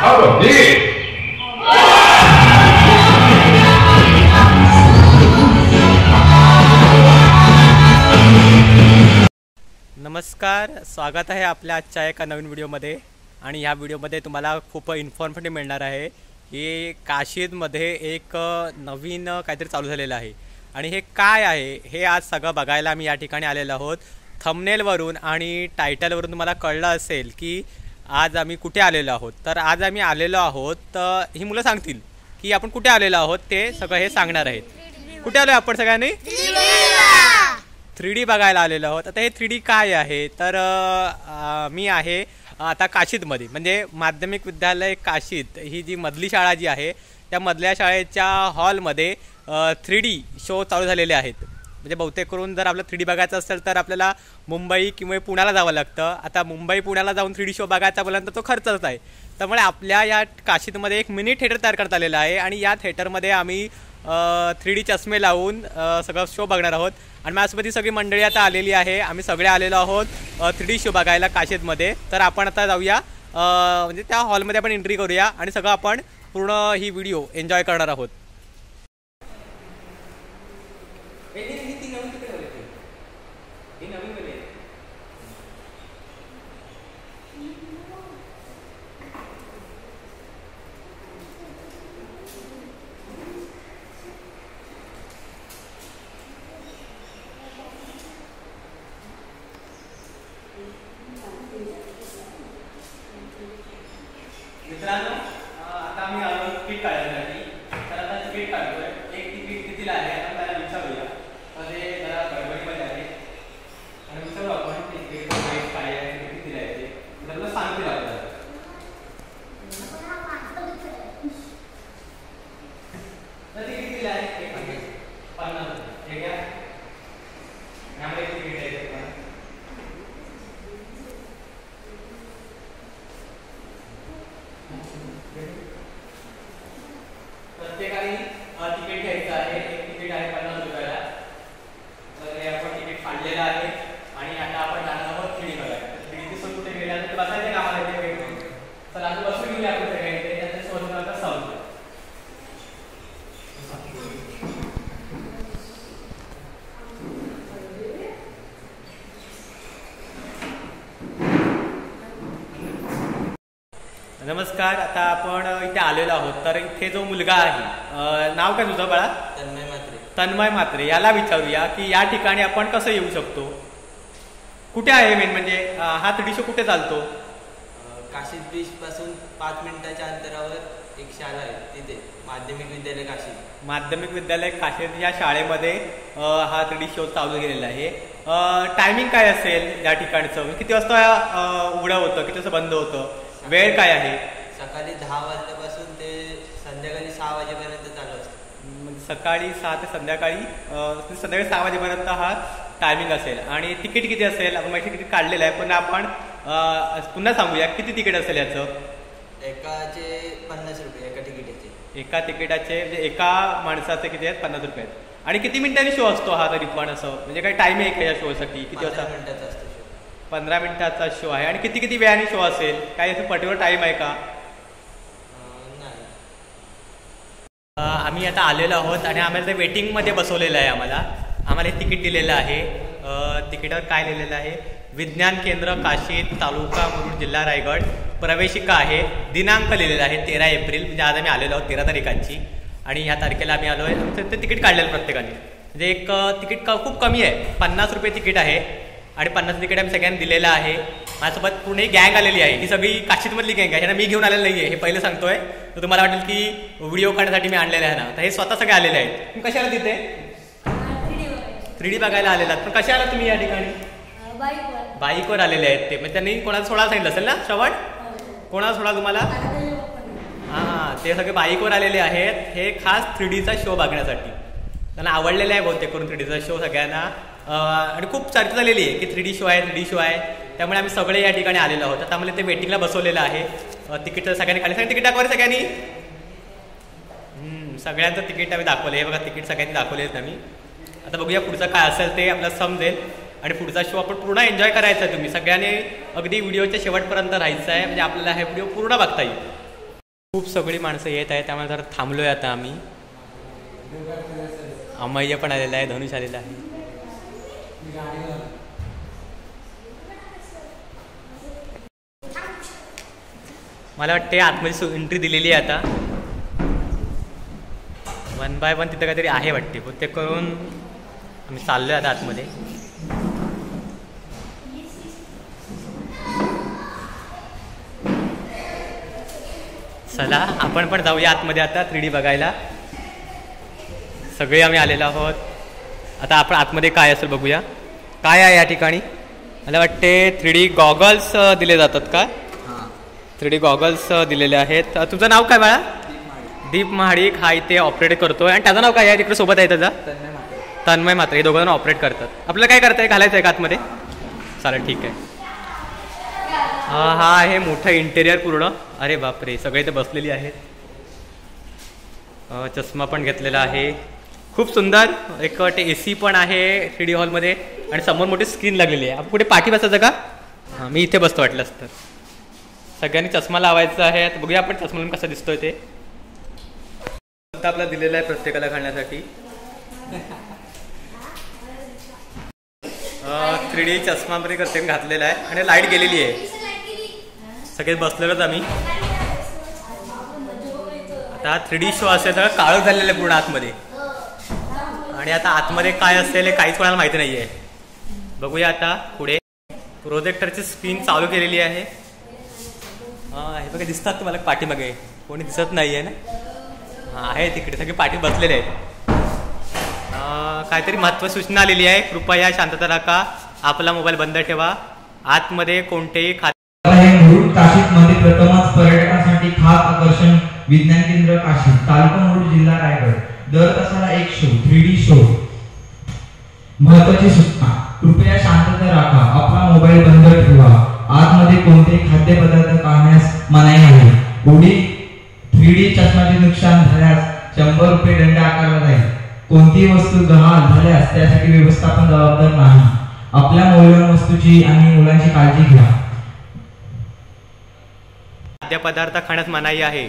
How about this? नमस्कार, स्वागत आहे आपल्या आजच्या एका नवीन व्हिडिओमध्ये. आणि ह्या व्हिडिओमध्ये तुम्हाला खूप इन्फॉर्मेटिव्ह मिळणार आहे की काशीदमध्ये एक नवीन काहीतरी चालू झालेलं आहे. आणि हे काय आहे हे आज सगळं बघायला आम्ही या ठिकाणी आलेलो आहोत. थंबनेलवरून आणि टायटलवरून तुम्हाला कळलं असेल की आज आम्ही कुठे आलेलो आहोत. तर आज आम्ही आलेलो आहोत, तर ही मुलं सांगतील की आपण कुठे आलेलो आहोत, ते सगळं हे सांगणार आहेत. कुठे आलो आपण सगळ्यांनी? 3D बघायला आलेलो आहोत. आता हे 3D काय आहे, तर मी आहे आता काशीदमध्ये, म्हणजे माध्यमिक विद्यालय काशीद ही जी मधली शाळा जी आहे त्या मधल्या शाळेच्या हॉलमध्ये 3D शो चालू झालेले आहेत. म्हणजे बहुतेक करून जर आपलं 3D बघायचं असेल तर आपल्याला मुंबई किंवा पुण्याला जावं लागतं. आता मुंबई पुण्याला जाऊन 3D शो बघायचा बोलल्यानंतर तो खर्चच आहे. त्यामुळे आपल्या या काशीदमध्ये एक मिनी थिएटर तयार करण्यात आलेला आहे आणि या थिएटरमध्ये आम्ही 3D चष्मे लावून सगळं शो बघणार आहोत. आणि माझ्यासोबत ही सगळी मंडळी आता आलेली आहे. आम्ही सगळे आलेलो आहोत 3D शो बघायला काशीदमध्ये. तर आपण आता जाऊया, म्हणजे त्या हॉलमध्ये आपण एंट्री करूया आणि सगळं आपण पूर्ण ही व्हिडिओ एन्जॉय करणार आहोत. मित्रांनो, आता आम्ही आलो तिकीट काढण्यासाठी. तर आता तिकीट काढतोय. एक तिकीट कितीला आहे आपण त्याला विचारूया. तर ते जरा गडबडीमध्ये आहे आणि विचारू आपण तिकीट प्राईस काय आहे, तिकीट कितीला आहे ते आपल्याला सांगतील आपल्याला. तर तिकीट कितीला आहे? एक तिकीट 50 रुपये. हे घ्या. यामध्ये तिकीट आहे. प्रत्येकाने तिकीट घ्यायचं आहे. एक तिकीट आहे 50 रुपयाला. तर हे आपण तिकीट काढलेलं आहे आणि आता आपण जाणार आहोत 3D बघायला. 3D दिसून कुठे गेल्यानंतर बसायचं कामाला इथे भेटून. तर आता बसून घेऊया आपण सगळे इथे. त्याच्या शोधून आता समजू. नमस्कार, आता आपण इथे आलेलो आहोत. तर इथे जो मुलगा आहे, नाव काय तुझं बाळा? तन्मय म्हात्रे. तन्मय म्हात्रे. याला विचारूया की या ठिकाणी आपण कसं येऊ शकतो. कुठे आहे मेन म्हणजे हा 3D शो कुठे चालतो? काशीद बीच पासून 5 मिनिटाच्या अंतरावर एक शाळा आहे, तिथे माध्यमिक विद्यालय काशीद. माध्यमिक विद्यालय काशीद या शाळेमध्ये हा 3D शो चालू केलेला आहे. टायमिंग काय असेल या ठिकाणचं? किती वाजता उघडं होतं, किती वाजता बंद होतं, वेळ काय आहे? सकाळी 10 वाजल्यापासून ते संध्याकाळी 6 वाजेपर्यंत चालू असतं. सकाळी 6 ते संध्याकाळी 6 वाजेपर्यंत हा टायमिंग असेल. आणि तिकीट किती असेल? आपण माहिती तिकीट काढलेलं आहे, पण आपण पुन्हा सांगूया किती तिकीट असेल याचं. एकाचे 50 रुपये एका तिकिटाचे. एका तिकिटाचे म्हणजे एका माणसाचे किती आहेत? 50 रुपये आहेत. आणि किती मिनिटांनी शो असतो हा तरी पण? असं म्हणजे काही टाईम आहे का या शोसाठी? किती वाजता? 15 मिनिटाचा असतो शो. 15 मिनिटाचा शो आहे. आणि किती किती वेळाने शो असेल? काही असं पर्टिक्युलर टाईम आहे का? नाही. आम्ही आता आलेलो आहोत आणि आम्हाला ते वेटिंगमध्ये बसवलेलं आहे. आम्हाला हे तिकीट दिलेलं आहे. तिकीटावर काय लिहिलेलं आहे? विज्ञान केंद्र काशीद, तालुका मुरुड, जिल्हा रायगड. प्रवेशिका आहे. दिनांक लिहिलेला आहे 13 एप्रिल, म्हणजे आज आम्ही आलेलो आहोत 13 तारखांची. आणि ह्या तारखेला आम्ही आलो आहे. ते तिकीट काढलेलं प्रत्येकाने. म्हणजे एक तिकीट खूप कमी आहे, 50 रुपये तिकीट आहे. आणि 50 तिकीट आम्ही सगळ्यांनी दिलेलं आहे. माझ्यासोबत पूर्ण ही गँग आलेली आहे. ही सगळी काशीदमधली गँग आहे. ह्यांना मी घेऊन आलेलं नाही आहे, हे पहिलं सांगतोय. तर तुम्हाला वाटेल की व्हिडिओ काढण्यासाठी मी आणलेलं आहे ना, तर हे स्वतः सगळे आलेले आहेत. तुम्ही कशाला तिथे 3D बघायला आलेला? पण कशाला तुम्ही या ठिकाणी? बाईकवर आलेले आहेत ते. म्हणजे त्यांनी कोणाला सोडायला सांगितलं असेल ना? श्रवण, कोणाला सोडा तुम्हाला? हां, ते सगळे बाईकवर आलेले आहेत. हे खास 3Dचा शो बघण्यासाठी. त्यांना आवडलेला आहे बहुतेक करून 3Dचा शो सगळ्यांना. आणि खूप चर्चा झालेली आहे की 3D शो आहे, 3D शो आहे. त्यामुळे आम्ही सगळे या ठिकाणी आलेलो आहोत. आता आम्हाला ते वेटिंगला बसवलेलं आहे. तिकीट सगळ्यांनी काढले. सगळ्यांनी तिकीट दाखवा सगळ्यांनी. सगळ्यांचं तिकीट आम्ही दाखवलं. हे बघा तिकीट सगळ्यांनी दाखवले आहेत आम्ही. आता बघूया पुढचं काय असेल ते आपल्याला समजेल. आणि पुढचा शो आपण पूर्ण एन्जॉय करायचा आहे. तुम्ही सगळ्यांनी अगदी व्हिडिओच्या शेवटपर्यंत राहायचं आहे, म्हणजे आपल्याला हे व्हिडिओ पूर्ण बघता येईल. खूप सगळी माणसं येत आहेत, त्यामुळे जरा थांबलोय आता आम्ही. अमय्य पण आलेला आहे, धनुष आलेला आहे. मला वाटते आतमध्ये एंट्री दिलेली आहे आता. 1 बाय 1 तिथं काहीतरी आहे वाटते, ते करून आम्ही चाललोय आता आतमध्ये. चला आपण पण जाऊया आतमध्ये आता 3D बघायला. सगळे आम्ही आलेलो आहोत. आता आपण आतमध्ये काय असेल बघूया. काय आहे या ठिकाणी? मला वाटते 3D गॉगल्स दिले जातात का? 3D गॉगल्स दिलेले आहेत. तुझं नाव काय बाळा? दीप महाडिक. हा इथे ऑपरेट करतोय. आणि त्याचं नाव काय आहे तिकडे सोबत आहे त्याचा? तन्मय मात्र. हे दोघं जण ऑपरेट करतात. आपल्याला काय करताय? घालायचं आहे का आतमध्ये? चालेल ठीक आहे. हा आहे मोठं इंटेरियर पूर्ण. अरे बापरे, सगळे इथे बसलेली आहेत. चष्मा पण घेतलेला आहे. खूप सुंदर. एक वाटते AC पण आहे 3D हॉलमध्ये. आणि समोर मोठी स्क्रीन लागलेली आहे. आपण कुठे पाठी बसायचं का? हां, मी इथे बसतो वाटलंच तर. सगळ्यांनी चष्मा लावायचा आहे. आता बघूया आपण चष्मा लावून कसा दिसतोय ते. आपला दिलेला आहे प्रत्येकाला घालण्यासाठी. 3D चष्मा मध्ये प्रत्येक घातलेला आहे. आणि लाईट गेलेली आहे. सगळे बसलेलोच आम्ही. आता 3D शो असेल तर काळं झालेलं आहे पूर्ण आतमध्ये. आणि आता आतमध्ये काय असेल हे काहीच कोणाला माहिती नाही आहे. बघूया आता पुढे. प्रोजेक्टरची स्क्रीन चालू केलेली आहे. हे बघा दिसतात तुम्हाला पाठीमागे. कोणी दिसत नाही आहे ना? हां आहे तिकडे सगळे पाठी बसलेले आहेत. काहीतरी महत्त्वाची सूचना आलेली आहे. कृपया शांतता राखा. आपला मोबाईल बंद ठेवा. आतमध्ये कोणतेही काशीमध्ये प्रथमच पर्यटकांसाठी खास आकर्षण विज्ञान केंद्र काशी, तालुका मुरुड, जिल्हा रायगड. दर तासाला एक शो, 3D शो. महत्त्वाची सूचना, कृपया शांतता राखा. आपला मोबाईल बंद ठेवा. आतमध्ये कोणतेही खाद्यपदार्थ खाण्यास मनाई आहे. उडी 3D चष्म्याचे नुकसान झाल्यास 100 रुपये दंड आकारला जाईल. कोणतीही वस्तू गहाळ झाल्यास त्यासाठी व्यवस्थापन जबाबदार नाही. आपल्या मौल्यवान वस्तूची आणि मुलांची काळजी घ्या. खाद्यपदार्थ खाण्यास मनाई आहे.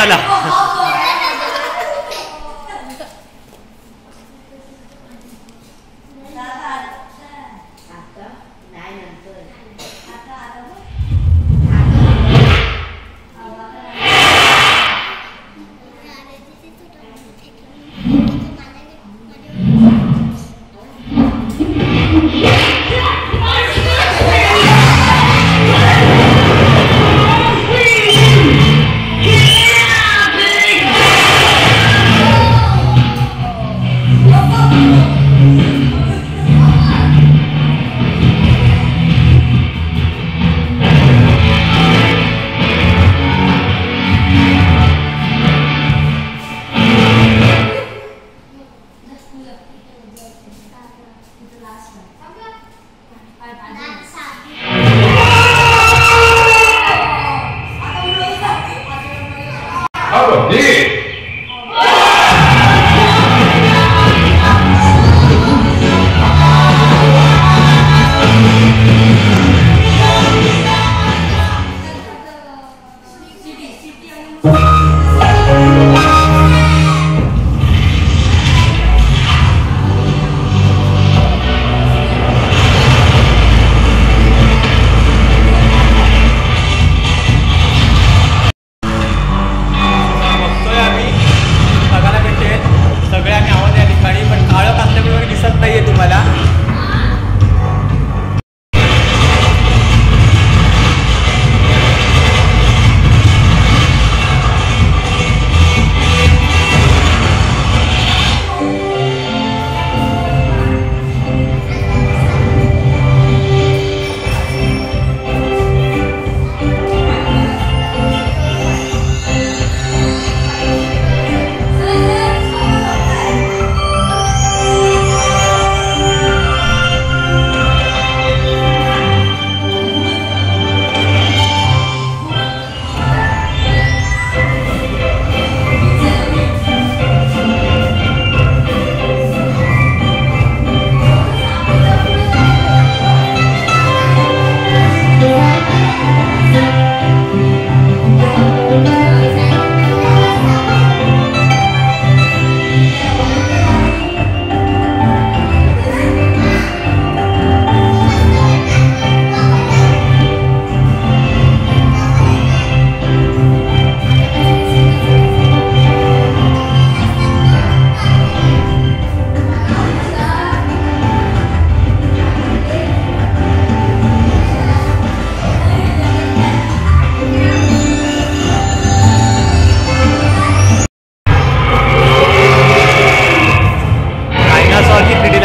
चला.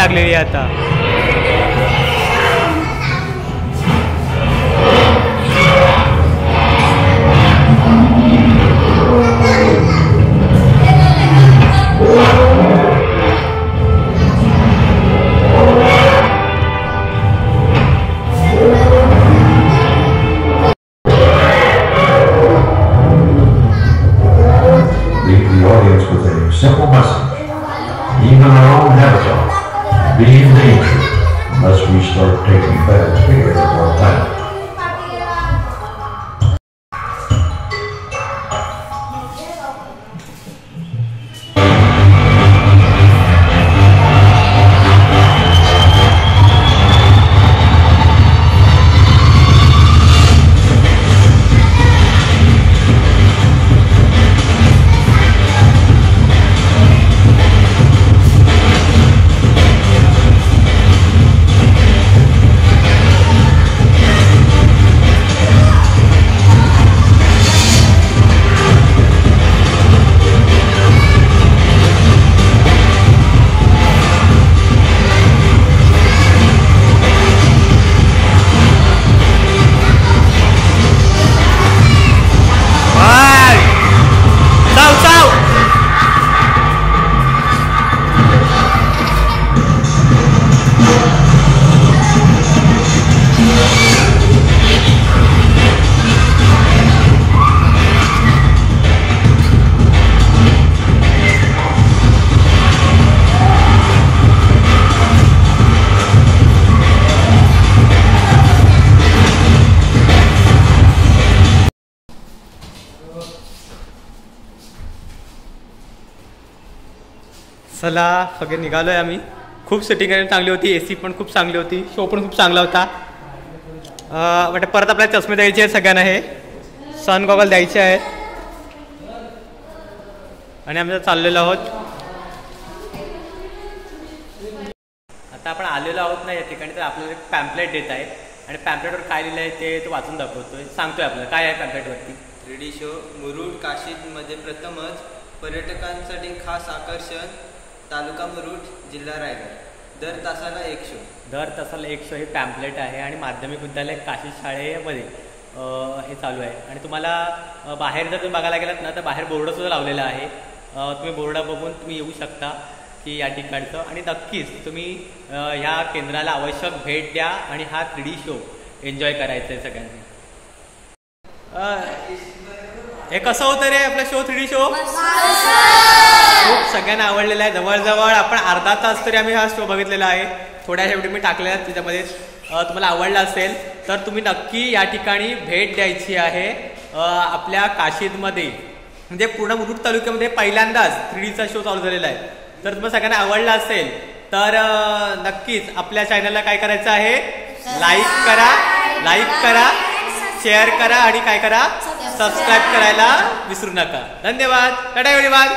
लागलेली आहे आता. Simple message. Even our own avatar, be in danger unless we start taking better care of our planet. चला सगळे निघालो आहे आम्ही. खूप सेटिंग चांगली होती, AC पण खूप चांगली होती, शो पण खूप चांगला होता. म्हणजे परत आपल्याला चष्मे द्यायचे आहेत सगळ्यांना, हे सन गॉगल द्यायचे आहेत. आणि आम्ही चाललेलो आहोत. आता आपण आलेलो आहोत ना या ठिकाणी, तर आपल्याला एक पॅम्पलेट देत आहे आणि पॅम्पलेटवर काय लिहिलं आहे ते वाचून दाखवतोय, सांगतोय आपल्याला काय आहे पॅम्पलेटवरती. 3D शो मुरुड काशीदमध्ये प्रथमच पर्यटकांसाठी खास आकर्षण, तालुका मुरुड, जिल्हा रायगड. दर तासाला एक शो. दर तासाला एक शो हे पॅम्पलेट आहे आणि माध्यमिक विद्यालय काशी शाळेमध्ये हे चालू आहे. आणि तुम्हाला बाहेर जर तुम्ही बघायला गेलात ना, तर बाहेर बोर्डसुद्धा लावलेला आहे. तुम्ही बोर्ड बघून तुम्ही येऊ शकता की या ठिकाणचं. आणि नक्कीच तुम्ही ह्या केंद्राला आवश्यक भेट द्या आणि हा 3D शो एन्जॉय करायचा आहे सगळ्यांनी. हे कसं होतं रे आपला शो, 3D शो? खूप सगळ्यांना आवडलेला आहे. जवळजवळ आपण अर्धा तास तरी आम्ही हा शो बघितलेला आहे. थोड्या शेवटी मी टाकलेल्या आहेत त्याच्यामध्ये. तुम्हाला आवडला असेल तर तुम्ही नक्की या ठिकाणी भेट द्यायची आहे. आपल्या काशीदमध्ये म्हणजे पूर्ण मुरुड तालुक्यामध्ये पहिल्यांदाच 3Dचा शो चालू झालेला आहे. तर तुम्हाला सगळ्यांना आवडला असेल तर नक्कीच आपल्या चॅनलला काय करायचं आहे, लाईक करा, शेअर करा आणि काय करा, सबस्क्राईब करायला विसरू नका. धन्यवाद. टाटा एव्हरीवन.